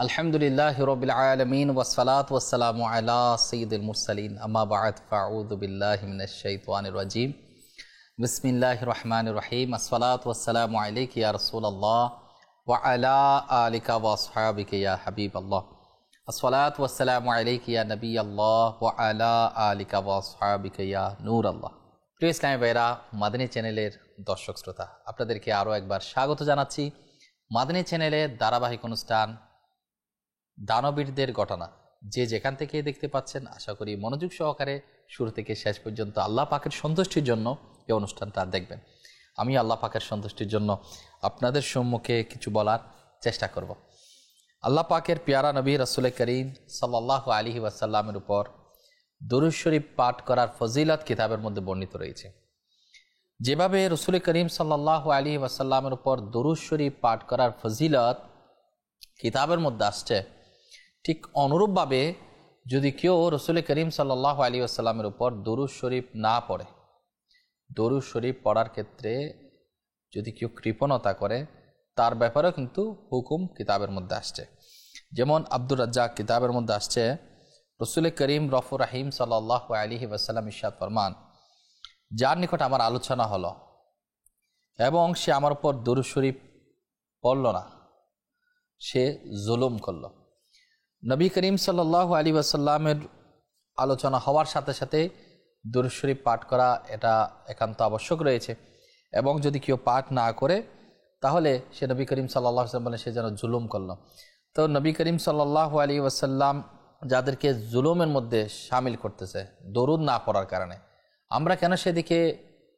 আলহামদুলিল্লাহি রাব্বিল আলামিন ওয়াসসালাতু ওয়াসসালামু আলা সাইয়্যিদিল মুরসালিন আম্মা বা'দ ফাআউযু বিল্লাহি মিনাশ শাইতানির রাজীম বিসমিল্লাহির রহমানির রহিম আসসালাতু ওয়াসসালামু আলাইকা ইয়া রাসূলুল্লাহ ওয়া আলা আলিকা ওয়া আসহাবিকা ইয়া হাবিবাল্লাহ আসসালাতু ওয়াসসালামু আলাইকা ইয়া নবিয়াল্লাহ ওয়া আলা আলিকা ওয়া আসহাবিকা ইয়া নূরাল্লাহ। প্রিয় ইসলামী ভাইরা, মাদানী চ্যানেলের দর্শক শ্রোতা, আপনাদেরকে আরও একবার স্বাগত জানাচ্ছি মাদানী চ্যানেলের ধারাবাহিক অনুষ্ঠান দানবীরদের ঘটনা। যে যেখান থেকে দেখতে পাচ্ছেন, আশা করি মনোযোগ সহকারে শুরু থেকে শেষ পর্যন্ত আল্লাহ পাকের সন্তুষ্টির জন্য এই অনুষ্ঠানটা দেখবেন। আমি আল্লাহ পাকের সন্তুষ্টির জন্য আপনাদের সম্মুখে কিছু বলার চেষ্টা করব। আল্লাহ পাকের পেয়ারা নবী রাসূল করিম সাল্লাল্লাহু আলাইহি ওয়াসাল্লামের উপর দুরূদ শরীফ পাঠ করার ফজিলত কিতাবের মধ্যে বর্ণিত রয়েছে। যেভাবে রাসূল করিম সাল্লাল্লাহু আলাইহি ওয়াসাল্লামের উপর দুরূদ শরীফ পাঠ করার ফজিলত কিতাবের মধ্যে আসছে, ঠিক অনুরূপভাবে যদি কেউ রাসূল করিম সাল্লাল্লাহু আলাইহি ওয়াসাল্লামের উপর দুরূদ শরীফ না পড়ে, দুরূদ শরীফ পড়ার ক্ষেত্রে যদি কেউ কৃপণতা করে, তার ব্যাপারেও কিন্তু হুকুম কিতাবের মধ্যে আসছে। যেমন আব্দুর রাজ্জাক কিতাবের মধ্যে আসছে, রাসূল করিম রফুর রাহিম সাল্লাল্লাহু আলাইহি ওয়াসাল্লাম ইরশাদ ফরমান, যার নিকট আমার আলোচনা হলো এবং সে আমার উপর দুরূদ শরীফ পড়ল না, সে জুলুম করল। নবী করিম সাল্লাল্লাহু আলাইহি ওয়াসাল্লামের আলোচনা হওয়ার সাথে সাথে দুরূদ শরীফ পাঠ করা এটা একান্ত আবশ্যক রয়েছে, এবং যদি কেউ পাঠ না করে তাহলে সে নবী করিম সাল্লাল্লাহু আলাইহি ওয়াসাল্লাম বলে সে যেন জুলুম করল। তো নবী করিম সাল্লাল্লাহু আলাইহি ওয়াসাল্লাম যাদেরকে জুলুমের মধ্যে শামিল করতেছে দরুদ না পড়ার কারণে, আমরা কেন সেদিকে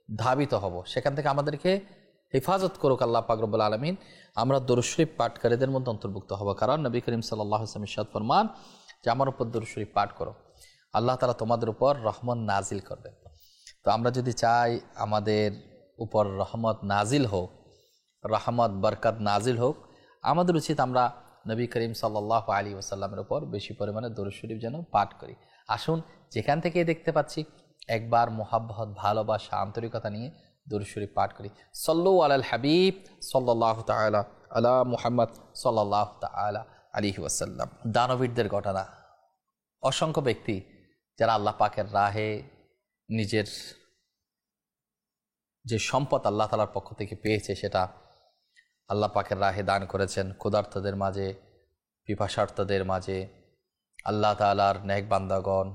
ধাবিত হব? সেখান থেকে আমাদেরকে হেফাজত করুক আল্লাহ পাক রব্বুল আলামিন। আমরা দুরূদ শরীফ পাঠকারীদের মধ্যে অন্তর্ভুক্ত হব, কারণ নবী করিম সাল্লাল্লাহু আলাইহি ওয়াসাল্লাম ইরশাদ ফরমান যে আমার উপর দুরূদ শরীফ পাঠ করো, আল্লাহ তাআলা তোমাদের উপর রহমত নাজিল করবেন। তো আমরা যদি চাই আমাদের উপর রহমত নাজিল হোক, রহমত বরকত নাজিল হোক, আমাদের উচিত আমরা নবী করিম সাল্লাল্লাহু আলাইহি ওয়াসাল্লামের উপর বেশি পরিমাণে দুরূদ শরীফ যেন পাঠ করি। আসুন, যেখান থেকে দেখতে পাচ্ছি একবার মুহাব্বত, ভালোবাসা, আন্তরিকতা নিয়ে দুরূদ শরীফ পাঠ করি। সাল্লু আলাল হাবিব সাল্লাল্লাহু তাআলা আলা মুহাম্মদ সাল্লাল্লাহু তাআলা আলাইহি ওয়াসাল্লাম। দানবীরদের ঘটনা। অসংখ্য ব্যক্তি যারা আল্লাহ পাকের রাহে নিজের যে সম্পদ আল্লাহ তাআলার পক্ষ থেকে পেয়েছে সেটা আল্লাহ পাকের রাহে দান করেছেন। ক্ষুধার্তদের মাঝে, পিপাসার্তদের মাঝে আল্লাহ তাআলার নেক বান্দাগণ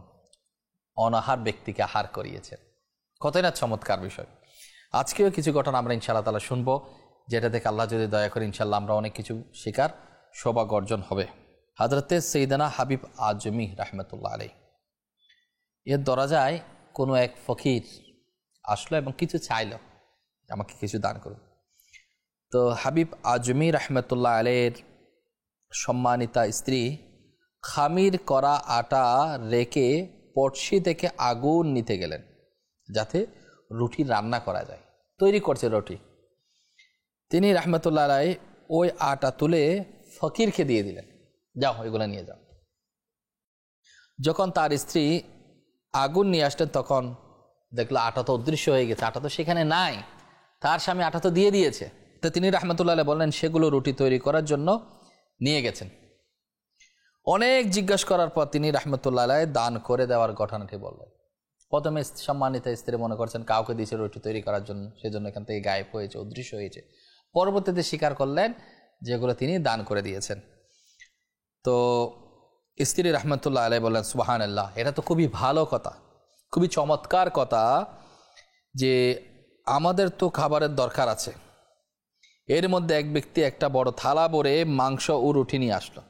অনাহার ব্যক্তিকে আহার করিয়েছেন। কতই না চমৎকার বিষয়। আজকেও কিছু ঘটনা আমরা ইনশাআল্লাহ তাআলা শুনবো, যেটা থেকে আল্লাহ যদি দয়া করে ইনশাআল্লাহ আমরা অনেক কিছু শেখার সৌভাগ্য অর্জন হবে। হযরতে সাইয়েদনা হাবিব আজমি রাহমাতুল্লাহ আলাইহি এর দরজায় কোনো এক ফকির আসলো এবং কিছু চাইল, আমাকে কিছু দান করুন। তো হাবিব আজমি রাহমাতুল্লাহ আলাইহির সম্মানিতা স্ত্রী খামির করা আটা রেখে পড়শি থেকে আগুন নিতে গেলেন যাতে রুটি রান্না করা যায়। তৈরি করছে রুটি। তিনি রাহমাতুল্লাহ আলাইহি ওই আটা তুলে ফকিরকে দিয়ে দিলেন, যাও এগুলো নিয়ে যাও। যখন তার স্ত্রী আগুন নিয়ে আসলেন তখন দেখলো আটা তো অদৃশ্য হয়ে গেছে, আটা তো সেখানে নাই, তার স্বামী আটা তো দিয়ে দিয়েছে। তো তিনি রাহমাতুল্লাহ আলাইহি বললেন সেগুলো রুটি তৈরি করার জন্য নিয়ে গেছেন। অনেক জিজ্ঞাসা করার পর তিনি রাহমাতুল্লাহ আলাইহি দান করে দেওয়ার ঘটনাটি বললেন। প্রথমে সম্মানিত স্ত্রী মনে করছেন কাউকে দিয়েছে রুটি তৈরি করার জন্য, সেজন্য এখান থেকে গায়েব হয়েছে, অদৃশ্য হয়েছে। পরবর্তীতে স্বীকার করলেন যেগুলো তিনি দান করে দিয়েছেন। তো স্ত্রী রাহমাতুল্লাহ আলাইহি বললেন সুবহানাল্লাহ, এটা তো খুবই ভালো কথা, খুবই চমৎকার কথা যে আমাদের তো খাবারের দরকার আছে। এর মধ্যে এক ব্যক্তি একটা বড় থালা ভরে মাংস ও রুটি নিয়ে আসলো।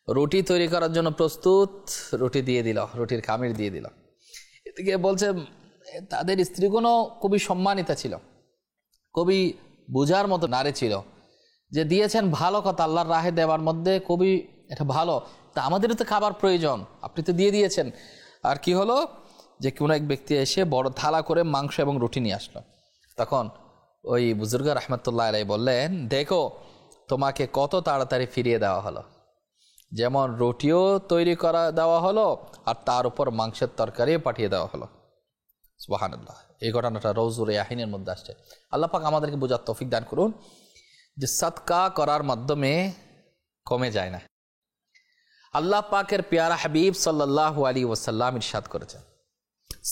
রুটি তৈরি করার জন্য প্রস্তুত, রুটি দিয়ে দিল, রুটির খামির দিয়ে দিল। এদিকে বলছে তাদের স্ত্রীগুলো খুবই সম্মানিতা ছিল, খুবই বুঝার মতো নারী ছিল, যে দিয়েছেন ভালো কথা, আল্লাহর রাহে দেওয়ার মধ্যে খুবই এটা ভালো, তা আমাদেরও তো খাবার প্রয়োজন, আপনি তো দিয়ে দিয়েছেন। আর কি হলো যে কোনো এক ব্যক্তি এসে বড় থালা করে মাংস এবং রুটি নিয়ে আসলো। তখন ওই বুজুর্গ রাহমাতুল্লাহ আলাইহি বললেন, দেখো তোমাকে কত তাড়াতাড়ি ফিরিয়ে দেওয়া হলো, যেমন রুটিও তৈরি করা দেওয়া হলো আর তার উপর মাংসের তরকারিও পাঠিয়ে দেওয়া হলো। সুবহানাল্লাহ। এই ঘটনাটা রওজুর ইয়াহিনের মধ্যে আসছে। আল্লাহ পাক আমাদেরকে বোঝার তৌফিক দান করুন যে সাদকা করার মাধ্যমে কমে যায় না। আল্লাহ পাকের পেয়ারা হাবিব সাল্লাল্লাহু আলাইহি ওয়াসাল্লাম ইরশাদ করেছেন,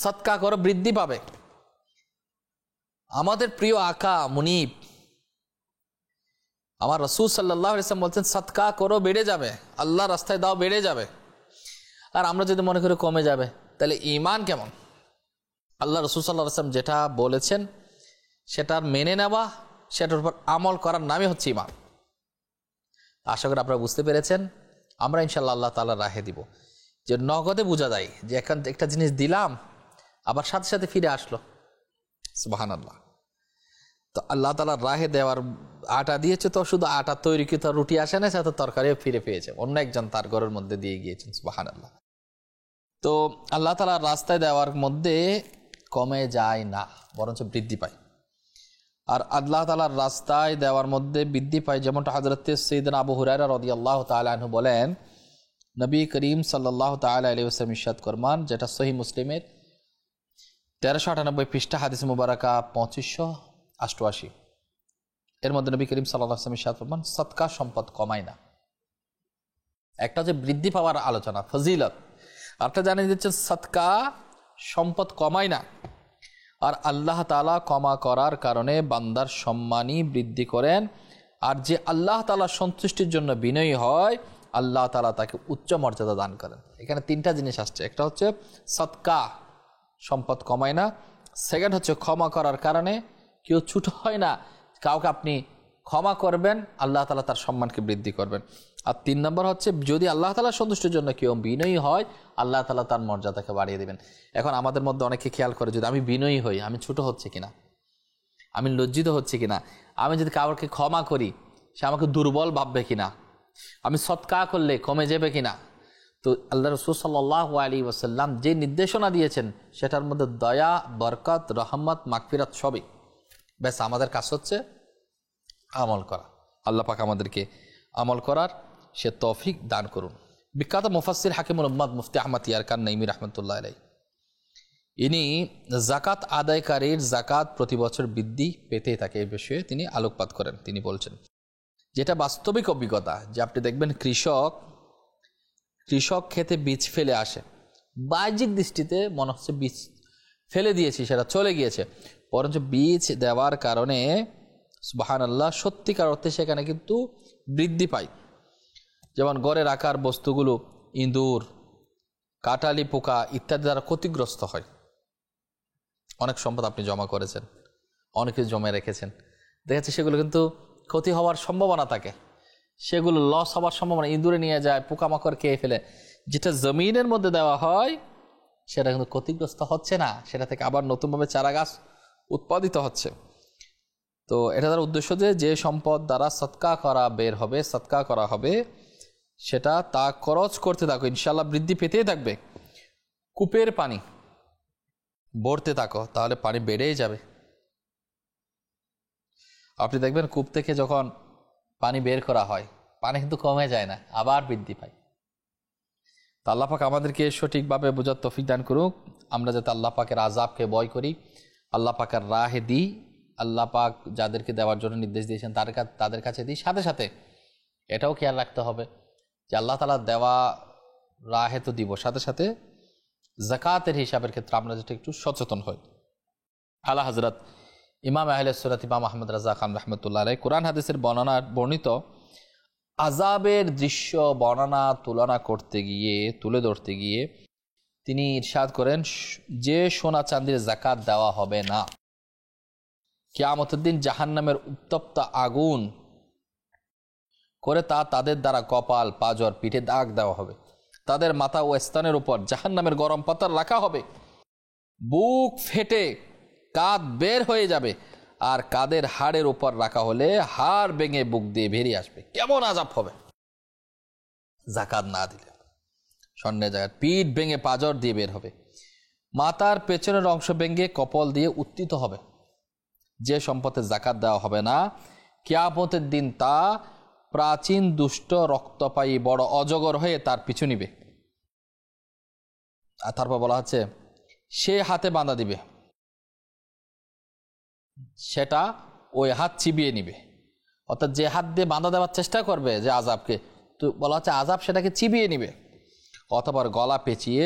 সদকা করো বৃদ্ধি পাবে। আমাদের প্রিয় আকা মুনিব আমার রাসূল সাল্লাল্লাহু আলাইহি ওয়াসাল্লাম বলছেন, সদকা করো বেড়ে যাবে, আল্লাহ রাস্তায় দাও বেড়ে যাবে। আর আমরা যদি মনে করি কমে যাবে, তাহলে ঈমান কেমন? আল্লাহ রাসূল সাল্লাল্লাহু আলাইহি ওয়াসাল্লাম যেটা বলেছেন সেটার মেনে নেওয়া, সেটার উপর আমল করার নামই হচ্ছে ঈমান। আশা করি আপনারা বুঝতে পেরেছেন। আমরা ইনশাআল্লাহ আল্লাহ তাআলার রাহে দিব। যে নগদে বোঝা যায় যে এখন একটা জিনিস দিলাম, আবার সাথে সাথে ফিরে আসলো, সুবহানাল্লাহ। তো আল্লাহ তাআলার রাহে দেওয়ার আটা দিয়েছে, তো শুধু আটা তৈরিকৃত রুটি আসে না, সাথে তরকারিও ফিরে পেয়েছে, অন্য একজন তার ঘরের মধ্যে দিয়ে গিয়েছেন, সুবহানাল্লাহ। তো আল্লাহ তাআলার রাস্তায় দেওয়ার মধ্যে কমে যায় না, বরঞ্চ বৃদ্ধি পায়। আর আল্লাহ তাআলার রাস্তায় দেওয়ার মধ্যে বৃদ্ধি পায়, যেমনটা হযরত সাইয়েদনা আবু হুরায়রা রাদিয়াল্লাহু তাআলা আনহু বলেন, নবী করিম সাল্লাল্লাহু তাআলা আলাইহি ওয়াসাল্লাম ইরশাদ ফরমান, যেটা সহিহ মুসলিমের 1398 পৃষ্ঠা, হাদিস মুবারাকা 2588, এর মধ্যে নবী করিম সাল্লাল্লাহু আলাইহি ওয়াসাল্লাম ইরশাদ ফরমান, সদকা সম্পদ কমায় না। একটা হচ্ছে বৃদ্ধি পাওয়ার আলোচনা, ফজিলত, আপনি জানিয়ে দিচ্ছেন সদকা সম্পদ কমায় না। আর আল্লাহ তাআলা ক্ষমা করার কারণে বান্দার সম্মানই বৃদ্ধি করেন। আর যে আল্লাহ তাআলার সন্তুষ্টির জন্য বিনয়ী হয়, আল্লাহ তাআলা তাকে উচ্চ মর্যাদা দান করেন। এখানে তিনটা জিনিস আসছে, একটা হচ্ছে সদকা সম্পদ কমায় না, সেকেন্ড হচ্ছে ক্ষমা করার কারণে কেউ ছোট হয় না, কাউকে আপনি ক্ষমা করবেন, আল্লাহ তাআলা তার সম্মানকে বৃদ্ধি করবেন। আর 3 নম্বর হচ্ছে, যদি আল্লাহ তাআলার সন্তুষ্টির জন্য কেউ বিনয়ী হয়, আল্লাহ তাআলা তার মর্যাদাকে বাড়িয়ে দেবেন। এখন আমাদের মধ্যে অনেকে খেয়াল করে, যদি আমি বিনয়ী হই, আমি ছোট হচ্ছে কিনা, আমি লজ্জিত হচ্ছে কিনা, আমি যদি কাউকে ক্ষমা করি সে আমাকে দুর্বল ভাববে কিনা, আমি সদকা করলে কমে যাবে কিনা। তো আল্লাহ রাসূল সাল্লাল্লাহু আলাইহি ওয়াসাল্লাম যে নির্দেশনা দিয়েছেন, সেটার মধ্যে দয়া, বরকত, রহমত, মাগফিরাত সবই। ব্যাস আমাদের কাজ হচ্ছে আমল করা। আল্লাহ পাক আমাদেরকে আমল করার সে তৌফিক দান করুন। বিখ্যাত মুফাসসির হাকিমুল উম্মাত মুফতি আহমদ ইয়ারকান নাইমি রাহমাতুল্লাহ আলাইহি, ইনি যাকাত আদায়কারীর যাকাত প্রতি বছর বৃদ্ধি পেতে থাকে এই বিষয়ে তিনি আলোকপাত করেন। তিনি বলছেন, যেটা বাস্তবিক অভিজ্ঞতা, যে আপনি দেখবেন কৃষক খেতে বীজ ফেলে আসে, বাহ্যিক দৃষ্টিতে মনে হচ্ছে বীজ ফেলে দিয়েছি, সেটা চলে গিয়েছে, বরঞ্চ বীজ দেওয়ার কারণে সুবহানাল্লাহ সত্যিকার অর্থে সেখানে কিন্তু বৃদ্ধি পায়। যেমন ঘরে রাখার বস্তুগুলো ইঁদুর, কাটালি পোকা ইত্যাদি দ্বারা ক্ষতিগ্রস্ত হয়। অনেক সম্পদ আপনি জমা করেছেন, অনেকে জমা রেখেছেন, দেখেছি সেগুলো কিন্তু ক্ষতি হওয়ার সম্ভাবনা থাকে, সেগুলো লস হওয়ার সম্ভাবনা, ইঁদুরে নিয়ে যায়, পোকামাকড় খেয়ে ফেলে। যেটা জমিনের মধ্যে দেওয়া হয় সেটা কিন্তু ক্ষতিগ্রস্ত হচ্ছে না, সেটা থেকে আবার নতুনভাবে চারা গাছ উৎপাদিত হচ্ছে। তো এটা তার উদ্দেশ্য যে সম্পদ দ্বারা সদকা করা হবে সেটা তা খরচ করতে থাকো, ইনশাআল্লাহ বৃদ্ধি পেতেই থাকবে। কূপের পানি ভরতে থাকো, তাহলে পানি বেড়েই যাবে। আপনি দেখবেন কূপ থেকে যখন পানি বের করা হয়, পানি কিন্তু কমে যায় না, আবার বৃদ্ধি পায়। তা আল্লাহ পাক আমাদেরকে সঠিকভাবে বোঝার তৌফিক দান করুক। আমরা যাতে আল্লাহ পাকের আযাবকে ভয় করি, আল্লাহ পাকের রাহে দিই, আল্লাহ পাক যাদেরকে দেওয়ার জন্য নির্দেশ দিয়েছেন তাদের কাছে দিই। সাথে সাথে এটাও খেয়াল রাখতে হবে যে আল্লাহ তাআলা দেওয়া রাহে তো দিব, সাথে সাথে যাকাতের হিসাবের ক্ষেত্রে আমরা যেটা একটু সচেতন হই। আলা হযরত ইমাম আহলে সুন্নাত ইমাম আহমদ রাজা খান রাহমাতুল্লাহ আলাইহি কোরআন হাদিসের বর্ণিত আযাবের দৃশ্য বর্ণনা তুলে ধরতে গিয়ে তিনি ইরশাদ করেন, যে সোনা চাঁদির যাকাত দেওয়া হবে না, কিয়ামতের দিন জাহান্নামের উত্তপ্ত আগুন করে তাদের দ্বারা কপাল, পাজর, পিঠে দাগ দেওয়া হবে, তাদের মাথা ও স্থানের উপর জাহান্নামের গরম পাথর রাখা হবে, বুক ফেটে কাঁধ বের হয়ে যাবে, আর কাঁধের হাড়ের উপর রাখা হলে হাড় ভেঙে বুক দিয়ে বেরিয়ে আসবে। কেমন আযাব হবে যাকাত না দিলে। স্বর্ণের জায়গায় পিঠ ভেঙে পাজর দিয়ে বের হবে, মাথার পেছনের অংশ ভেঙে কপাল দিয়ে উত্থিত হবে। যে সম্পদের যাকাত দেওয়া হবে না, কিয়ামতের দিন তা প্রাচীন দুষ্ট রক্তপায়ী বড় অজগর হয়ে তার পিছু নিবে। আর তারপর বলা হচ্ছে, সে হাতে বাঁধা দিবে, সেটা ওই হাত চিবিয়ে নিবে। অর্থাৎ যে হাত দিয়ে বাঁধা দেওয়ার চেষ্টা করবে যে আযাবকে, তো বলা হচ্ছে আযাব সেটাকে চিবিয়ে নিবে, অথবা গলা পেঁচিয়ে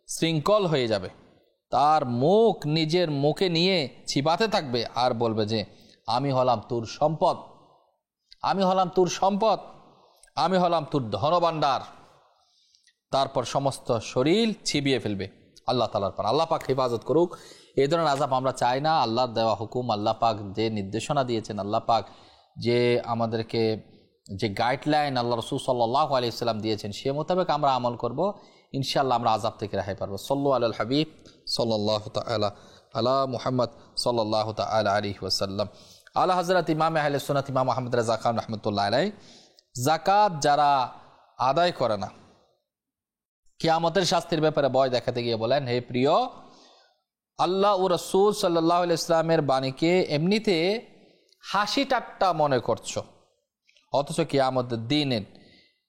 শৃঙ্খল হয়ে যাবে, তার মুখ নিজের মুখে নিয়ে চিবাতে থাকবে আর বলবে যে আমি হলাম তোর সম্পদ, আমি হলাম তোর সম্পদ, আমি হলাম তোর ধনভাণ্ডার। তারপর সমস্ত শরীর চিবিয়ে ফেলবে। আল্লাহ তাআলার পর আল্লাহ পাক হেফাজত করুক। এই ধরনের আযাব আমরা চাই না। আল্লাহর দেওয়া হুকুম, আল্লাহ পাক যে নির্দেশনা দিয়েছেন, আল্লাহ পাক যে আমাদেরকে যে গাইডলাইন আল্লাহ রাসূল সাল্লাল্লাহু আলাইহি ওয়াসাল্লাম দিয়েছেন, সে মোতাবেক আমরা আমল করব, ইনশাআল্লাহ আমরা আযাব থেকে রেহাই পাবো। সাল্লু আলাল হাবিব সাল্লাল্লাহু তাআলা আলা মুহাম্মদ সাল্লাল্লাহু তাআলা আলাইহি ওয়াসাল্লাম। আলা হযরত ইমাম আহলে সুন্নাত ইমাম আহমদ রাজা খান রাহমাতুল্লাহ আলাইহি, যাকাত যারা আদায় করে না, কিয়ামতের শাস্তির ব্যাপারে ভয় দেখাতে গিয়ে বলেন, হে প্রিয়, আল্লাহ ও রাসূল সাল্লাল্লাহু আলাইহি ওয়াসাল্লামের বাণীকে এমনিতে হাসি ঠাট্টা মনে করছো, অথচ কিয়ামতের দিনের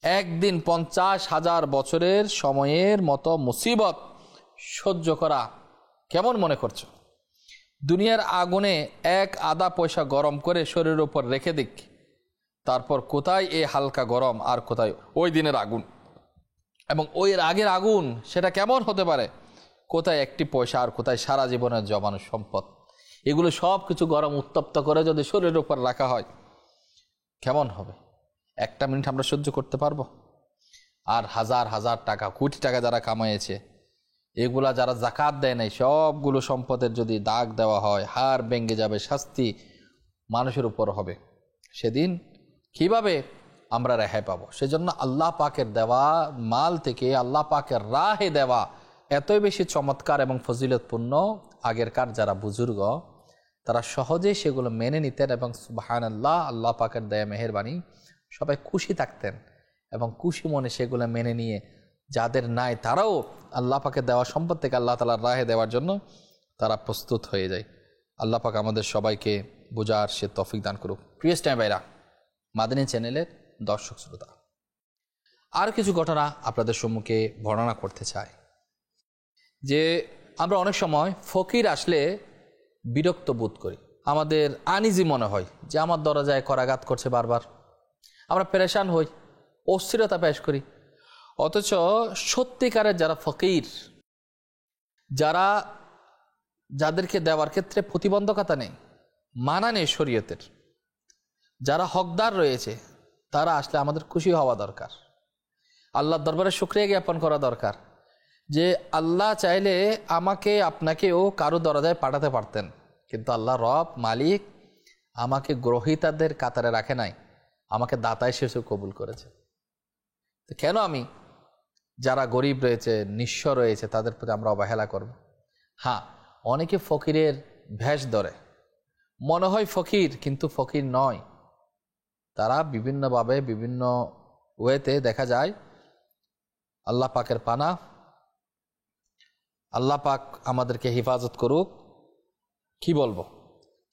একদিন 50,000 বছরের সময়ের মতো মুসিবত সহ্য করা কেমন মনে করছো? দুনিয়ার আগুনে এক আধা পয়সা গরম করে শরীরের উপর রেখে দিক, তারপর কোথায় এই হালকা গরম আর কোথায় ওই দিনের আগুন, এবং ওই আগের আগুন সেটা কেমন হতে পারে, কোথায় একটি পয়সা আর কোথায় সারা জীবনের জমানো সম্পদ। এগুলো সব কিছু গরম উত্তপ্ত করে যদি শরীরের উপর রাখা হয় কেমন হবে? একটা মিনিট আমরা সহ্য করতে পারবো? আর হাজার হাজার টাকা, কোটি টাকা যারা কামাইছে, এগুলা যারা যাকাত দেয় নাই, সবগুলো সম্পদের যদি দাগ দেওয়া হয়, হাড় ভেঙে যাবে, শাস্তি মানুষের উপর হবে। সেদিন কিভাবে আমরা রেহাই পাবো? সেজন্য আল্লাহ পাকের দেওয়া মাল থেকে আল্লাহ পাকের রাহে দেওয়া এতই বেশি চমৎকার এবং ফজিলতপূর্ণ, আগেরকার যারা বুজুর্গ তারা সহজেই সেগুলো মেনে নিতেন এবং সুবহানাল্লাহ, আল্লাহ পাকের দেয়া মেহেরবানি, সবাই খুশি থাকতেন এবং খুশি মনে সেগুলো মেনে নিয়ে যাদের নাই তারাও আল্লাহ পাকের দেওয়া সম্পদ থেকে আল্লাহ তাআলার রাহে দেওয়ার জন্য তারা প্রস্তুত হয়ে যায়। আল্লাহ পাক আমাদের সবাইকে বোঝার সে তৌফিক দান করুক। প্রিয় ইসলামী ভাইরা, মাদানী চ্যানেলের দর্শক শ্রোতা, আর কিছু ঘটনা আপনাদের সম্মুখে বর্ণনা করতে চাই। যে আমরা অনেক সময় ফকির আসলে বিরক্ত বোধ করি, আমাদের আনইজি মনে হয় যে আমার দরজায় করাঘাত করছে বারবার, আমরা পেরেশান হই, অস্থিরতা পেশ করি। অথচ সত্যিকারের যারা ফকির, যারা যাদেরকে দেওয়ার ক্ষেত্রে প্রতিবন্ধকতা নেই, মানা নেই শরীয়তের, যারা হকদার রয়েছে, তারা আসলে আমাদের খুশি হওয়া দরকার, আল্লাহর দরবারে শুকরিয়া জ্ঞাপন করা দরকার যে আল্লাহ চাইলে আমাকে আপনাকেও কারো দরজায় পাঠাতে পারতেন, কিন্তু আল্লাহ রব মালিক আমাকে গ্রহীতাদের কাতারে রাখে নাই, আমাকে দাতা হিসেবে কবুল করেছে। তো কেন আমি যারা গরিব রয়েছে, নিঃস্ব রয়েছে, তাদের প্রতি আমরা অবহেলা করব? হ্যাঁ, অনেকে ফকিরের ভেষ ধরে, মনে হয় ফকির কিন্তু ফকির নয়। তারা বিভিন্নভাবে বিভিন্ন ওয়েতে দেখা যায়, আল্লাহ পাকের পানা, আল্লাহ পাক আমাদেরকে হেফাজত করুক, কি বলবো,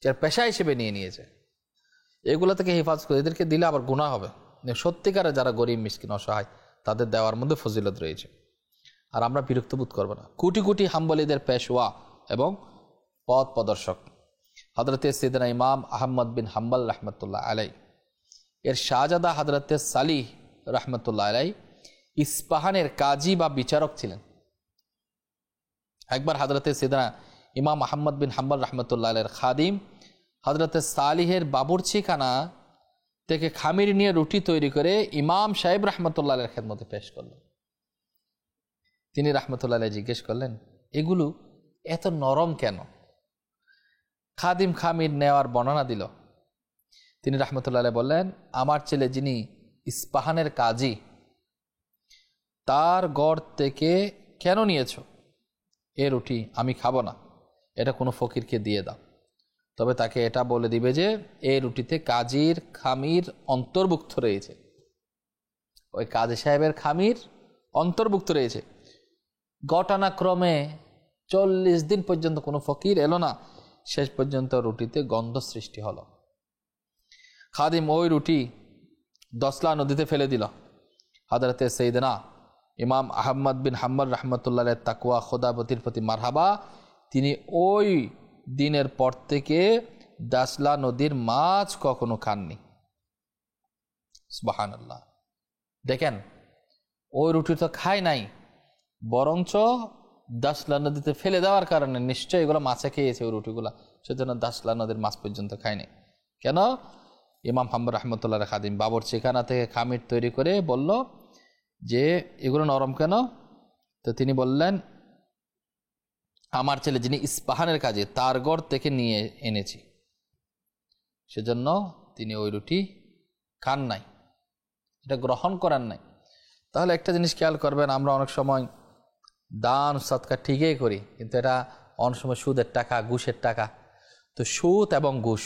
যার পেশা হিসেবে নিয়ে নিয়েছে, এগুলো থেকে হেফাজত করে, এদেরকে দিলে আবার গুনাহ হবে। সত্যিকারে যারা গরিব মিসকিন অসহায়, তাদের দেওয়ার মধ্যে ফজিলত রয়েছে। আর আমরা বিরক্ত বোধ করবো না। কোটি কোটি হাম্বলীদের পেশওয়া এবং পথ প্রদর্শক হযরতে সাইয়েদনা ইমাম আহমদ বিন হাম্বল রাহমাতুল্লাহ আলাইহি এর শাহজাদা হযরতে সালিহ রাহমাতুল্লাহ আলাইহি ইস্পাহানের কাজী বা বিচারক ছিলেন। একবার হযরতে সাইয়েদনা ইমাম আহমদ বিন হাম্বল রাহমাতুল্লাহ আলাইহির খাদিম হযরতে সালিহের বাবুর্চিখানা থেকে খামির নিয়ে রুটি তৈরি করে ইমাম সাহেব রাহমাতুল্লাহ আলাইহির খেদমতে পেশ করলেন। তিনি রাহমাতুল্লাহ আলাইহি জিজ্ঞেস করলেন, এগুলো এত নরম কেন? খাদিম খামির নেওয়ার বর্ণনা দিল। তিনি রাহমাতুল্লাহ আলাইহি বললেন, আমার ছেলে যিনি ইস্পাহানের কাজী, তার গড় থেকে কেন নিয়েছো? এ রুটি আমি খাবো না, এটা কোনো ফকিরকে দিয়ে দাও। তবে তাকে এটা বলে দিবে যে এই রুটিতে কাজীর খামির অন্তর্ভুক্ত রয়েছে, ওই কাজী সাহেবের খামির অন্তর্ভুক্ত রয়েছে। ঘটনাক্রমে 40 দিন পর্যন্ত কোনো ফকির এলো না, শেষ পর্যন্ত রুটিতে গন্ধ সৃষ্টি হলো। খাদিম ওই রুটি দসলা নদীতে ফেলে দিল। হযরতে সাইয়েদনা ইমাম আহমদ বিন হাম্বল রাহমাতুল্লাহ আলাইহি তাকওয়া খোদাবতির প্রতি মারহাবা, তিনি ওই দিনের পর থেকে দাসলা নদীর মাছ কখনো খাননি। সুবহানাল্লাহ। দেখেন ওই রুটি তো খায় নাই, বরঞ্চ দাসলা নদীতে ফেলে দেওয়ার কারণে নিশ্চয়ই এগুলো মাছে খেয়েছে ওই রুটিগুলা, সেজন্য দাসলা নদীর মাছ পর্যন্ত খায়নি। কেন? ইমাম হাম্মদ রহমতুল্লাহ খাদিম বাবরচিখানা থেকে খামির তৈরি করে বলল যে এগুলো নরম কেন? তো তিনি বললেন আমার ছেলে যিনি ইস্পাহানের কাজে তার ঘর থেকে নিয়ে এনেছি, সেজন্য তিনি ওই রুটি খান নাই, এটা গ্রহণ করেন নাই। তাহলে একটা জিনিস খেয়াল করবেন, আমরা অনেক সময় দান সৎকা ঠিকই করি, কিন্তু এটা অনেক সময় সুদের টাকা, ঘুষের টাকা। তো সুদ এবং ঘুষ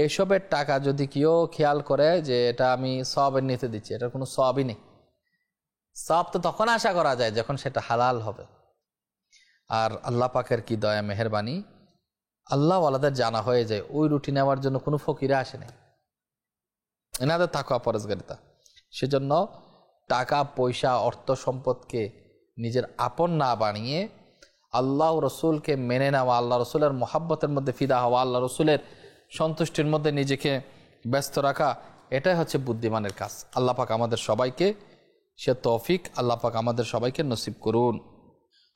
এইসবের টাকা যদি কেউ খেয়াল করে যে এটা আমি সওয়াবের নিতে দিচ্ছি, এটার কোনো সওয়াবই নেই। সওয়াব তো তখন আশা করা যায় যখন সেটা হালাল হবে। আর আল্লাহ পাকের কি দয়া মেহেরবানি, আল্লাহ ওয়ালাদের জানা হয়ে যায় ওই রুটি নেওয়ার জন্য কোনো ফকিরা আসে নাই, এনাদের তাকওয়া পরহেজগারিতা। সেজন্য টাকা পয়সা অর্থ সম্পদকে নিজের আপন না বানিয়ে আল্লাহ রসুলকে মেনে নেওয়া, আল্লাহ রসুলের মোহাব্বতের মধ্যে ফিদা হওয়া, আল্লাহ রসুলের সন্তুষ্টির মধ্যে নিজেকে ব্যস্ত রাখা, এটাই হচ্ছে বুদ্ধিমানের কাজ। আল্লাহ পাক আমাদের সবাইকে সে তৌফিক আল্লাহ পাক আমাদের সবাইকে নসিব করুন।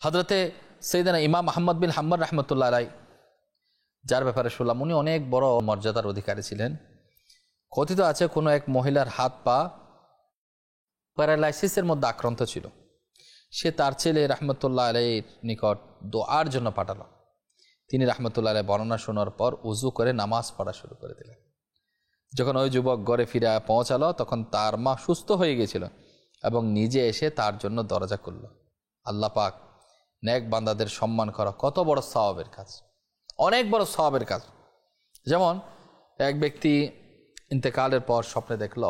হযরতে সাইয়েদনা ইমাম আহমদ বিন হাম্বল রহমতুল্লাহ আলাই, যার ব্যাপারে শুনলাম উনি অনেক বড় মর্যাদার অধিকারী ছিলেন। কথিত আছে কোনো এক মহিলার হাত পা প্যারালাইসিসের মধ্যে আক্রান্ত ছিল, সে তার ছেলে রহমতুল্লাহ আলাইয়ের নিকট দোয়ার জন্য পাঠালো। তিনি রহমতুল্লাহ আলাই বর্ণনা শোনার পর উজু করে নামাজ পড়া শুরু করে দিলেন। যখন ওই যুবক ঘরে ফিরে পৌঁছালো তখন তার মা সুস্থ হয়ে গেছিল এবং নিজে এসে তার জন্য দরজা খুলল। আল্লাহ পাক নেক বান্দাদের সম্মান করা কত বড় সওয়াবের কাজ, অনেক বড় সওয়াবের কাজ। যেমন এক ব্যক্তি ইন্তেকালের পর স্বপ্নে দেখল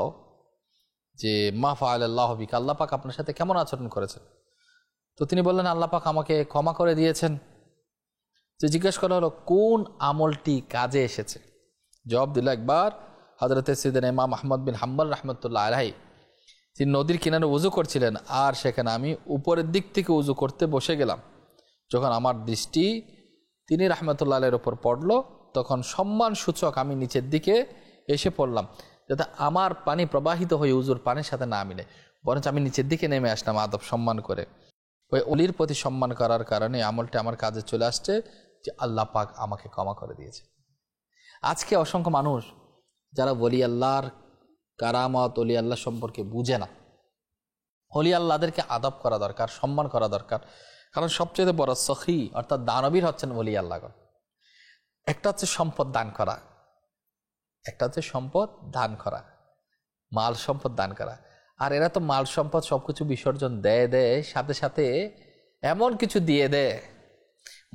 যে মা ফাআলাল্লাহু বিকা, আল্লাহ পাক আপনার সাথে কেমন আচরণ করেছেন? তো তিনি বললেন আল্লাহ পাক আমাকে ক্ষমা করে দিয়েছেন। যে জিজ্ঞেস করা হলো কোন আমলটি কাজে এসেছে? জবাব দিল একবার হযরতে সাইয়েদনা ইমাম আহমদ বিন হাম্বল রহমতুল্লাহ আলাইহি তিনি নদীর কিনারে উজু করছিলেন, আর সেখানে আমি উপরের দিক থেকে উজু করতে বসে গেলাম। যখন আমার দৃষ্টি তিনি রহমতুল্লাহ আলাইহির ওপর পড়ল তখন সম্মান সূচক আমি নিচের দিকে এসে পড়লাম, যাতে আমার পানি প্রবাহিত হয়ে উজুর পানির সাথে না মিলে, বরঞ্চ আমি নিচের দিকে নেমে আসলাম আদব সম্মান করে। ওই অলির প্রতি সম্মান করার কারণে আমলটি আমার কাজে চলে আসছে যে আল্লাহ পাক আমাকে ক্ষমা করে দিয়েছে। আজকে অসংখ্য মানুষ যারা ওলি আল্লাহর কারামত, ওলি আল্লাহ সম্পর্কে বুঝে না। ওলি আল্লাহদেরকে আদব করা দরকার, সম্মান করা দরকার, কারণ সবচেয়ে বড় সখী অর্থাৎ দানবীর হচ্ছেন ওলি আল্লাহগণ। একটা হচ্ছে সম্পদ দান করা, একটা হচ্ছে সম্পদ দান করা, মাল সম্পদ দান করা। আর এরা তো মাল সম্পদ সবকিছু বিসর্জন দেয়, সাথে সাথে এমন কিছু দিয়ে দেয়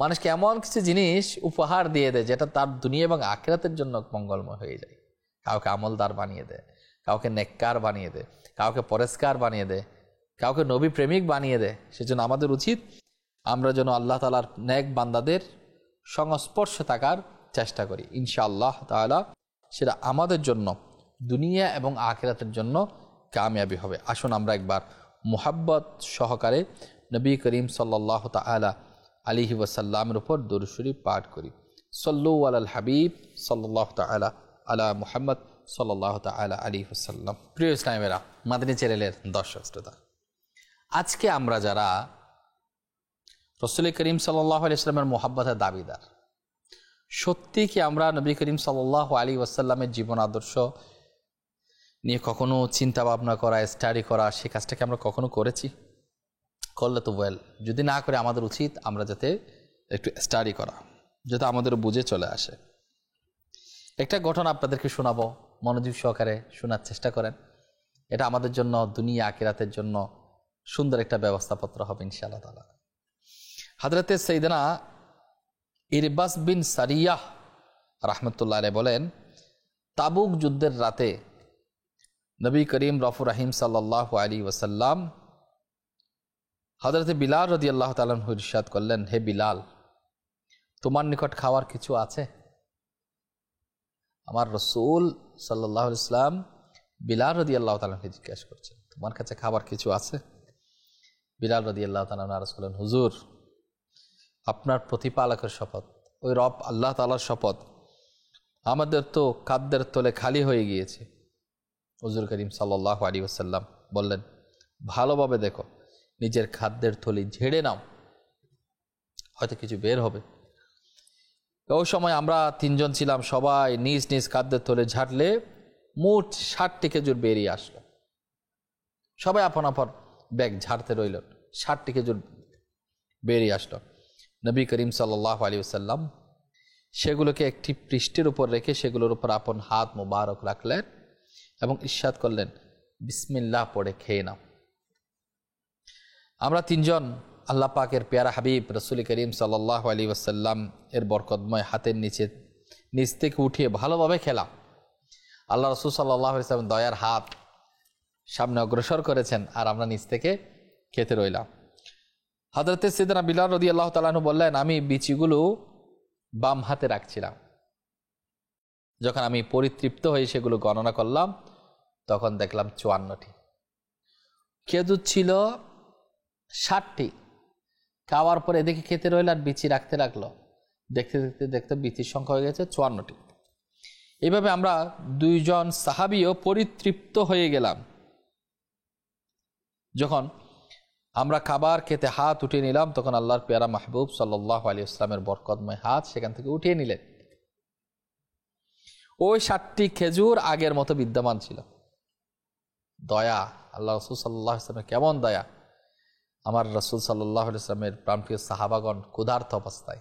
মানুষকে, এমন কিছু জিনিস উপহার দিয়ে দেয় যেটা তার দুনিয়া এবং আখিরাতের জন্য মঙ্গলময় হয়ে যায়। কাউকে আমলদার বানিয়ে দেয়, কাউকে নেককার বানিয়ে দেয়, কাউকে পরেশকার বানিয়ে দেয়, কাউকে নবী প্রেমিক বানিয়ে দেয়। সেজন্য আমাদের উচিত আমরা যেন আল্লাহ তাআলার নেক বান্দাদের সংস্পর্শে থাকার চেষ্টা করি। ইনশাআল্লাহ তাআলা সেটা আমাদের জন্য দুনিয়া এবং আখিরাতের জন্য কামিয়াবি হবে। আসুন আমরা একবার মুহাব্বত সহকারে নবী করিম সাল্লাল্লাহু তাআলা আলাইহি ওয়াসাল্লামের উপর দরুদ শরীফ পাঠ করি। সাল্লু আলাল হাবিব সাল্লাল্লাহু তাআলা আলা মুহাম্মদ সাল্লাল্লাহু তাআলা আলাইহি ওয়াসাল্লাম। প্রিয় ইসলামেরা, মাদানী চ্যানেলের দর্শক শ্রোতা, আজকে আমরা যারা রাসূল করিম সাল্লাল্লাহু আলাইহি ওয়াসাল্লামের মুহাব্বতের দাবিদার, সত্যি কি আমরা নবী করিম সাল্লাল্লাহু আলাইহি ওয়াসাল্লামের জীবন আদর্শ নিয়ে কখনো চিন্তা ভাবনা করা, স্টাডি করা, সে কাজটাকে আমরা কখনো করেছি? করলে তো ওয়েল, যদি না করে আমাদের উচিত আমরা যাতে একটু স্টাডি করা, যাতে আমাদের বুঝে চলে আসে। একটা ঘটনা আপনাদেরকে শোনাবো, মনোযোগ সহকারে শোনার চেষ্টা করেন। এটা আমাদের জন্য দুনিয়া আখিরাতের জন্য সুন্দর একটা ব্যবস্থাপত্র হবে ইনশাআল্লাহ তাআলা। হযরতে সাইয়েদনা ইরবাস বিন সারিয়াহ রাহমাতুল্লাহ আলাইহি বলেন, তাবুক যুদ্ধের রাতে নবী করিম রফুর রাহিম সাল্লাল্লাহু আলাইহি ওয়াসাল্লাম হযরতে বিলাল রাদিয়াল্লাহু তাআলা আনহু ইরশাদ করলেন, হে বিলাল, তোমার নিকট খাওয়ার কিছু আছে? আমার রাসূল সাল্লাল্লাহু আলাইহি ওয়াসাল্লাম বিলাল রাদিয়াল্লাহু তাআলা আনহুকে জিজ্ঞাসা করছেন, তোমার কাছে খাবার কিছু আছে? বিলাল রাদিয়াল্লাহু তাআলা আনহু আরজ করলেন, হুজুর, আপনার প্রতিপালকের শপথ, ওই রব আল্লাহ তাআলার শপথ, আমাদের তো খাদ্যের তলে খালি হয়ে গিয়েছে। হুজুর করিম সাল্লাল্লাহু আলাইহি ওয়াসাল্লাম বললেন, ভালোভাবে দেখো, নিজের খাদ্যের থলি ঝেড়ে নাও, হয়তো কিছু বের হবে। ওই সময় আমরা 3 জন ছিলাম, সবাই নিজ নিজ খাদ্যের থলে ঝাড়লে মোট 60টি খেজুর বেরিয়ে আসলো। সবাই আপন আপন ব্যাগ ঝাড়তে রইল, 60টি খেজুর বেরিয়ে আসলো। নবী করিম সাল্লাল্লাহু আলাইহি ওয়াসাল্লাম সেগুলোকে একটি পৃষ্ঠের উপর রেখে সেগুলোর উপর আপন হাত মোবারক রাখলেন এবং ইরশাদ করলেন, বিসমিল্লাহ পড়ে খেয়ে নাও। আমরা 3 জন আল্লাহ পাকের পেয়ারা হাবিব রাসূল করিম সাল্লাল্লাহু আলাইহি ওয়াসাল্লাম এর বরকতময় হাতের নিচ থেকে উঠিয়ে ভালোভাবে খেলাম। আল্লাহ রাসূল সাল্লাল্লাহু আলাইহি ওয়াসাল্লাম দয়ার হাত সামনে অগ্রসর করেছেন আর আমরা নিচ থেকে খেতে রইলাম। হযরতে সাইয়েদনা বিলাল রাদিয়াল্লাহু তাআলা আনহু বললেন, আমি বিচিগুলো বাম হাতে রাখছিলাম। যখন আমি পরিতৃপ্ত হয়ে সেগুলো গণনা করলাম তখন দেখলাম 54টি। খেজুর ছিল 60টি। খাওয়ার পরে এদিকে খেতে রইল আর বিচি রাখতে লাগলো। দেখতে দেখতে দেখতে বিচির সংখ্যা হয়ে গেছে 54টি। এইভাবে আমরা 2 জন সাহাবীও পরিতৃপ্ত হয়ে গেলাম। যখন আমরা খাবার খেতে হাত উঠিয়ে নিলাম তখন আল্লাহর পেয়ারা মাহবুব সাল্লাল্লাহু আলাইহি ওয়াসাল্লামের বরকতময় হাত সেখান থেকে উঠিয়ে নিলেন। ওই 60টি খেজুর আগের মতো বিদ্যমান ছিল। দয়া, আল্লাহ রাসূল সাল্লাল্লাহু আলাইহি ওয়াসাল্লামের কেমন দয়া! আমার রাসূল সাল্লাল্লাহু আলাইহি ওয়াসাল্লামের প্রাণপ্রিয় সাহাবাগণ ক্ষুধার্ত অবস্থায়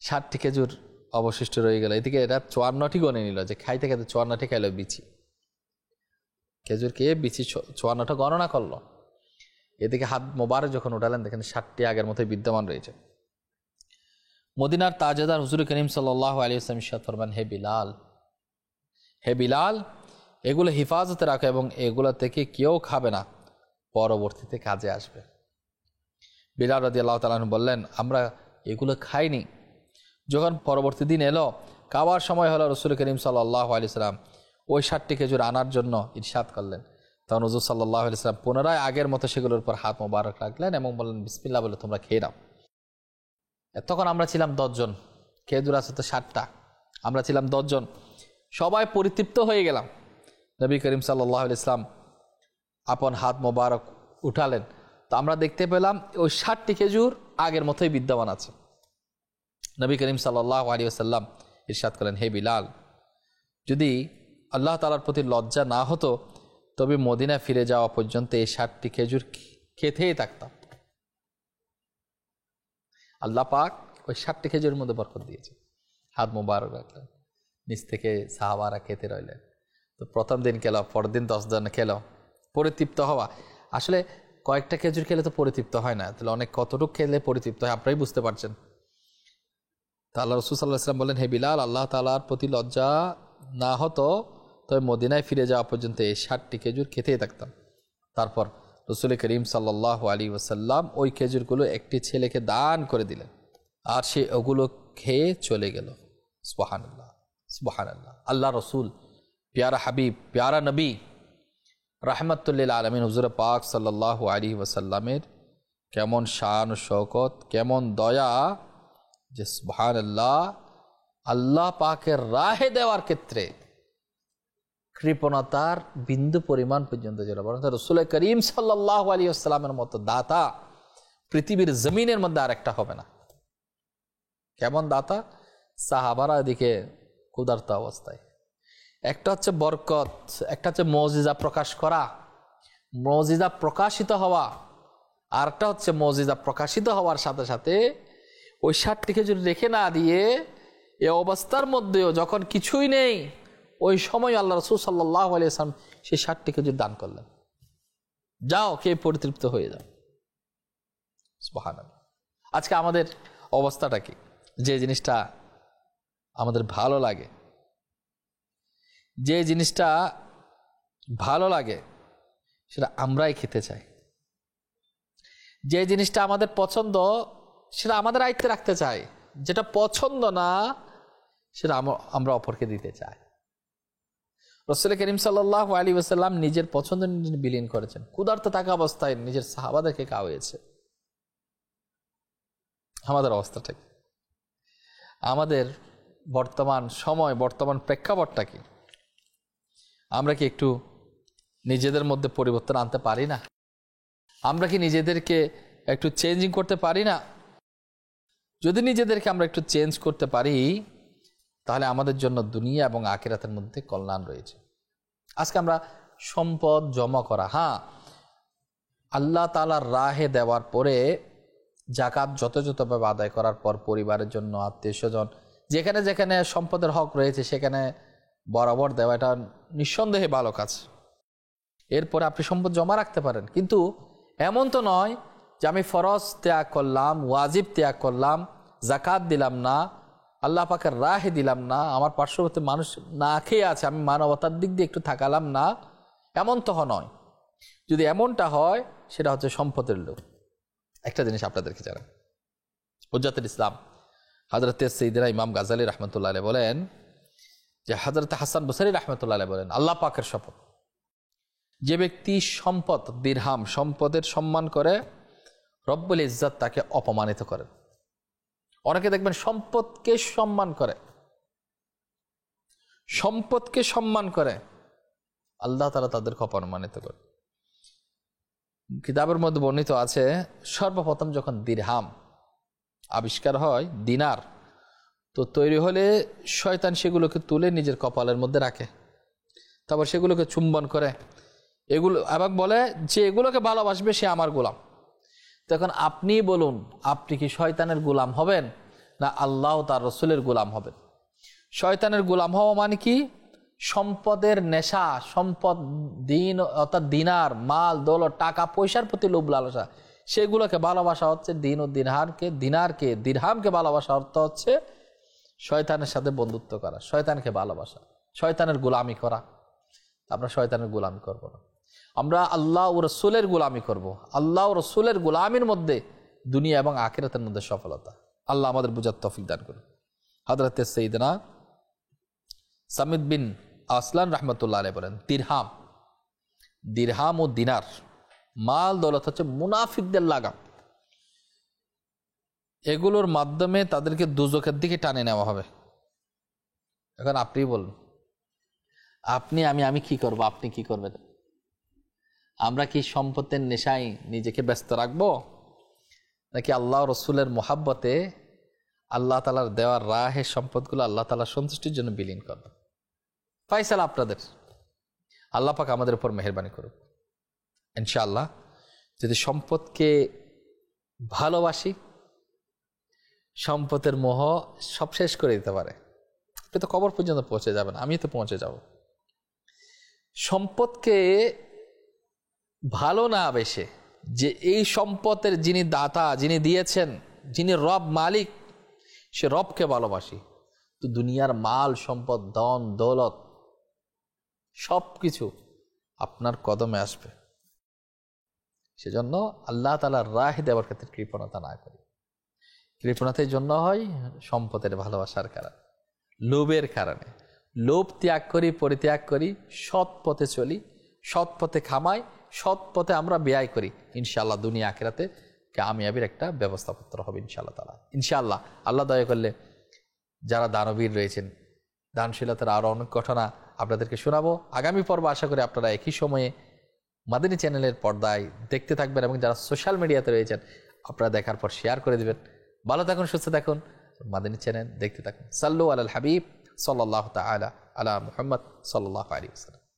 60টি খেজুর অবশিষ্ট রয়ে গেল। এদিকে এটা 54টি গনে নিল, যে খাইতে খাইতে 54টি খাইল বিচি। খেজুর খেয়ে বিচি 54টা গণনা করলো। এদিকে হাত মোবারক যখন উঠালেন দেখেন 60টি আগের মতোই বিদ্যমান রয়েছে। মদিনার তাজেদার হুজুর করিম সাল্লাল্লাহু আলাইহি ওয়াসাল্লাম ইরশাদ ফরমান, হে বিলাল, এগুলো হিফাজতে রাখো এবং এগুলো থেকে কেউ খাবে না, পরবর্তীতে কাজে আসবে। বিলাল রাদিয়াল্লাহু তাআলা আনহু বললেন, আমরা এগুলো খাইনি। যখন পরবর্তী দিন এলো, খাওয়ার সময় হলো, রাসূল করিম সাল্লাল্লাহু আলাইহি ওয়াসাল্লাম ওই 60টি খেজুর আনার জন্য ইরশাদ করলেন। তখন হুজুর সাল্লাল্লাহু আলাইহি ওয়াসাল্লাম পুনরায় আগের মতো সেগুলোর উপর হাত মোবারক রাখলেন এবং বললেন, বিসমিল্লাহ বলে তোমরা খেয়ে নাও। তখন আমরা ছিলাম 10 জন, খেজুর আছে তো 60টা, আমরা ছিলাম 10 জন, সবাই পরিতৃপ্ত হয়ে গেলাম। নবী করিম সাল্লাল্লাহু আলাইহি ওয়াসাল্লাম আপন হাত মোবারক উঠালেন, তো আমরা দেখতে পেলাম ওই 60টি খেজুর আগের মতোই বিদ্যমান আছে। নবী করিম সাল্লাল্লাহু আলাইহি ওয়াসাল্লাম ইরশাদ করলেন, হে বিলাল, যদি আল্লাহ তাআলার প্রতি লজ্জা না হতো তবে মদিনা ফিরে যাওয়া পর্যন্ত এই 60টি খেজুর খেতেই থাকতাম। আল্লাহ পাক ওই 60টি খেজুরের মধ্যে বরকত দিয়েছে। হাত মোবারক রাখলেন, নিচ থেকে সাহাবারা খেতে রইলেন। তো প্রথম দিন খেলো, পরের দিন 10 জন খেলো, পরিতৃপ্ত হওয়া। আসলে কয়েকটা খেজুর খেলে তো পরিতৃপ্ত হয় না, তাহলে অনেক কতটুকু খেলে পরিতৃপ্ত হয় আপনারাই বুঝতে পারছেন। তা আল্লাহ রাসূল সাল্লাল্লাহু আলাইহি ওয়াসাল্লাম বললেন, হে বিলাল, আল্লাহ তাআলার প্রতি লজ্জা না হতো তবে মদিনায় ফিরে যাওয়া পর্যন্ত এই 60টি খেজুর খেতেই থাকতাম। তারপর রাসূল করিম সাল্লাল্লাহু আলাইহি ওয়াসাল্লাম ওই খেজুরগুলো একটি ছেলেকে দান করে দিলেন আর সে ওগুলো খেয়ে চলে গেল। সুবহানাল্লাহ, সুবহানাল্লাহ। আল্লাহ রাসূল প্যারা হাবিব, প্যারা নবী রাহমাতুল লিল আলামিন হুজুর পাক সাল্লাল্লাহু আলাইহি ওয়াসাল্লামের কেমন শান ও শওকত, কেমন দয়া যে সুবহানাল্লাহ, আল্লাহ পাকের রাহে দেওয়ার ক্ষেত্রে কৃপণতার বিন্দু পরিমাণ পর্যন্ত ছিল। বরং রাসূল করিম সাল্লাল্লাহু আলাইহি ওয়াসাল্লামের মতো দাতা পৃথিবীর জমিনের মধ্যে আর একটা হবে না। কেমন দাতা! সাহাবারা এদিকে ক্ষুধার্ত অবস্থায়, একটা হচ্ছে বরকত, একটা হচ্ছে মুজিজা প্রকাশ করা, মুজিজা প্রকাশিত হওয়া, আর একটা হচ্ছে মুজিজা প্রকাশিত হওয়ার সাথে সাথে ওই 60টি খেজুর রেখে না দিয়ে এই অবস্থার মধ্যেও যখন কিছুই নেই ওই সময় আল্লাহ রাসূল সাল্লাল্লাহু আলাইহি ওয়াসাল্লাম সেই 60টি খেজুর দান করলেন, যাও খেয়ে পরিতৃপ্ত হয়ে যাও। সুবহানাল্লাহ। আজকে আমাদের অবস্থাটা কি? যে জিনিসটা আমাদের ভালো লাগে, যে জিনিসটা ভালো লাগে সেটা আমরাই খেতে চাই, যে জিনিসটা আমাদের পছন্দ সেটা আমাদের আয়ত্তে রাখতে চাই, যেটা পছন্দ না সেটা আমরা অপরকে দিতে চাই। রাসূল করিম সাল্লাল্লাহু আলাইহি ওয়াসাল্লাম নিজের পছন্দ নিজে বিলীন করেছেন, ক্ষুধার্ত থাকা অবস্থায় নিজের সাহাবাদেরকে খাওয়াইয়েছে। আমাদের অবস্থাটা কি? আমাদের বর্তমান সময়, বর্তমান প্রেক্ষাপটটা কি? আমরা কি একটু নিজেদের মধ্যে পরিবর্তন আনতে পারি না? আমরা কি নিজেদেরকে একটু চেঞ্জিং করতে পারি না? যদি নিজেদেরকে আমরা একটু চেঞ্জ করতে পারি, তাহলে আমাদের জন্য দুনিয়া এবং আখিরাতের মধ্যে কল্যাণ রয়েছে। আজকে আমরা সম্পদ জমা করা, হ্যাঁ, আল্লাহ তাআলার রাহে দেওয়ার পরে যাকাত যথাযথভাবে আদায় করার পর পরিবারের জন্য, আত্মীয় স্বজন, যেখানে যেখানে সম্পদের হক রয়েছে সেখানে বরাবর দেওয়া, এটা নিঃসন্দেহে ভালো কাজ। এরপরে আপনি সম্পদ জমা রাখতে পারেন, কিন্তু এমন তো নয় যে আমি ফরজ ত্যাগ করলাম, ওয়াজিব ত্যাগ করলাম, যাকাত দিলাম না, আল্লাহ পাকের রাহে দিলাম না, আমার পার্শ্ববর্তী মানুষ না খেয়ে আছে, আমি মানবতার দিক দিয়ে একটু থাকালাম না, এমন তো নয়। যদি এমনটা হয় সেটা হচ্ছে সম্পদের লোভ। একটা জিনিস আপনাদেরকে জানাই, হুজ্জাতুল ইসলাম হযরত সাইয়্যিদনা ইমাম গাজ্জালী রাহমাতুল্লাহ আলাইহি বলেন যে হযরত হাসান বসরি রাহমাতুল্লাহ আলাইহি বলেন, আল্লাহ পাকের শপথ, যে ব্যক্তি সম্পদ, দিরহাম, সম্পদের সম্মান করে, রব্বুল ইজ্জত তাকে অপমানিত করেন। অনেকে দেখবেন সম্পদকে সম্মান করে, সম্পদকে সম্মান করে, আল্লাহ তাআলা তাদেরকে অপমানিত করে। কিতাবের মধ্যে বর্ণিত আছে, সর্বপ্রথম যখন দিরহাম আবিষ্কার হয়, দিনার তো তৈরি হলে শয়তান সেগুলোকে তুলে নিজের কপালের মধ্যে রাখে, তারপর সেগুলোকে চুম্বন করে, এগুলো এবং বলে যে এগুলোকে ভালোবাসবে সে আমার গোলাম। তখন আপনি বলুন, আপনি কি শয়তানের গোলাম হবেন না আল্লাহ তার রসুলের গোলাম হবেন? শয়তানের গোলাম হওয়া মানে কি? সম্পদের নেশা, সম্পদ, দিন অর্থাৎ দিনার, মাল, দৌলত, টাকা পয়সার প্রতি লোভ লালসা, সেগুলোকে ভালোবাসা হচ্ছে দিন ও দিনারকে দিরহামকে ভালোবাসা অর্থ হচ্ছে শয়তানের সাথে বন্ধুত্ব করা, শয়তানকে ভালোবাসা, শয়তানের গোলামি করা। আমরা শয়তানের গোলামি করব না, আমরা আল্লাহ ও রসুলের গোলামি করব। আল্লাহ ও রসুলের গোলামির মধ্যে দুনিয়া এবং আখিরাতের মধ্যে সফলতা। আল্লাহ আমাদের বুঝার তৌফিক দান করুন। হযরত সাইয়্যিদনা সামিদ বিন আসলান রাহমাতুল্লাহ আলাইহি বলেন, দিরহাম ও দিনার, মাল দৌলত হচ্ছে মুনাফিকদের লাগাম। এগুলোর মাধ্যমে তাদেরকে দুজখের দিকে টানে নেওয়া হবে। এখন আপনি বলুন, আমি কি করব, আপনি কি করবেন? আমরা কি সম্পদের নেশায় নিজেকে ব্যস্ত রাখবো, নাকি আল্লাহ রসুলের মোহাব্বতে আল্লাহ তাআলার দেওয়ার রাহে সম্পদগুলো আল্লাহ তাআলার সন্তুষ্টির জন্য বিলীন করবে? ফায়সালা আপনাদের। আল্লাহ পাক আমাদের উপর মেহেরবানি করুন। ইনশাআল্লাহ যদি সম্পদকে ভালোবাসি, সম্পদের মোহ সব শেষ করে দিতে পারে। আপনি তো কবর পর্যন্ত পৌঁছে যাবেন, আমি তো পৌঁছে যাব। সম্পদকে ভালো না বেশে, যে এই সম্পদের যিনি দাতা, যিনি দিয়েছেন, যিনি রব মালিক, সে রবকে ভালোবাসি, তো দুনিয়ার মাল সম্পদ, ধন দৌলত সব কিছু আপনার কদমে আসবে। সেজন্য আল্লাহ তাআলার রাহে দেওয়ার ক্ষেত্রে কৃপণতা না করি। কৃপণতার জন্য হয় সম্পদের ভালোবাসার কারণে, লোভের কারণে। লোভ ত্যাগ করি, পরিত্যাগ করি, সৎ পথে চলি, সৎ পথে খামাই, সৎ পথে আমরা ব্যয় করি। ইনশাআল্লাহ দুনিয়া আখিরাতে কামিয়াবির একটা ব্যবস্থাপত্র হবে ইনশাআল্লাহ তাআলা। ইনশাআল্লাহ আল্লাহ দয়া করলে যারা দানবীর রয়েছেন, দানশীলতার আরও অনেক ঘটনা আপনাদেরকে শোনাবো আগামী পর্ব। আশা করি আপনারা একই সময়ে মাদানী চ্যানেলের পর্দায় দেখতে থাকবেন, এবং যারা সোশ্যাল মিডিয়াতে রয়েছেন আপনারা দেখার পর শেয়ার করে দিবেন। ভালো থাকুন, সুস্থ থাকুন, মাদানী চ্যানেল দেখতে থাকুন। সাল্লু আলাল হাবিব সাল্লাল্লাহু তাআলা আলা মুহাম্মদ সাল্লাল্লাহু আলাইহি ওয়াসাল্লাম।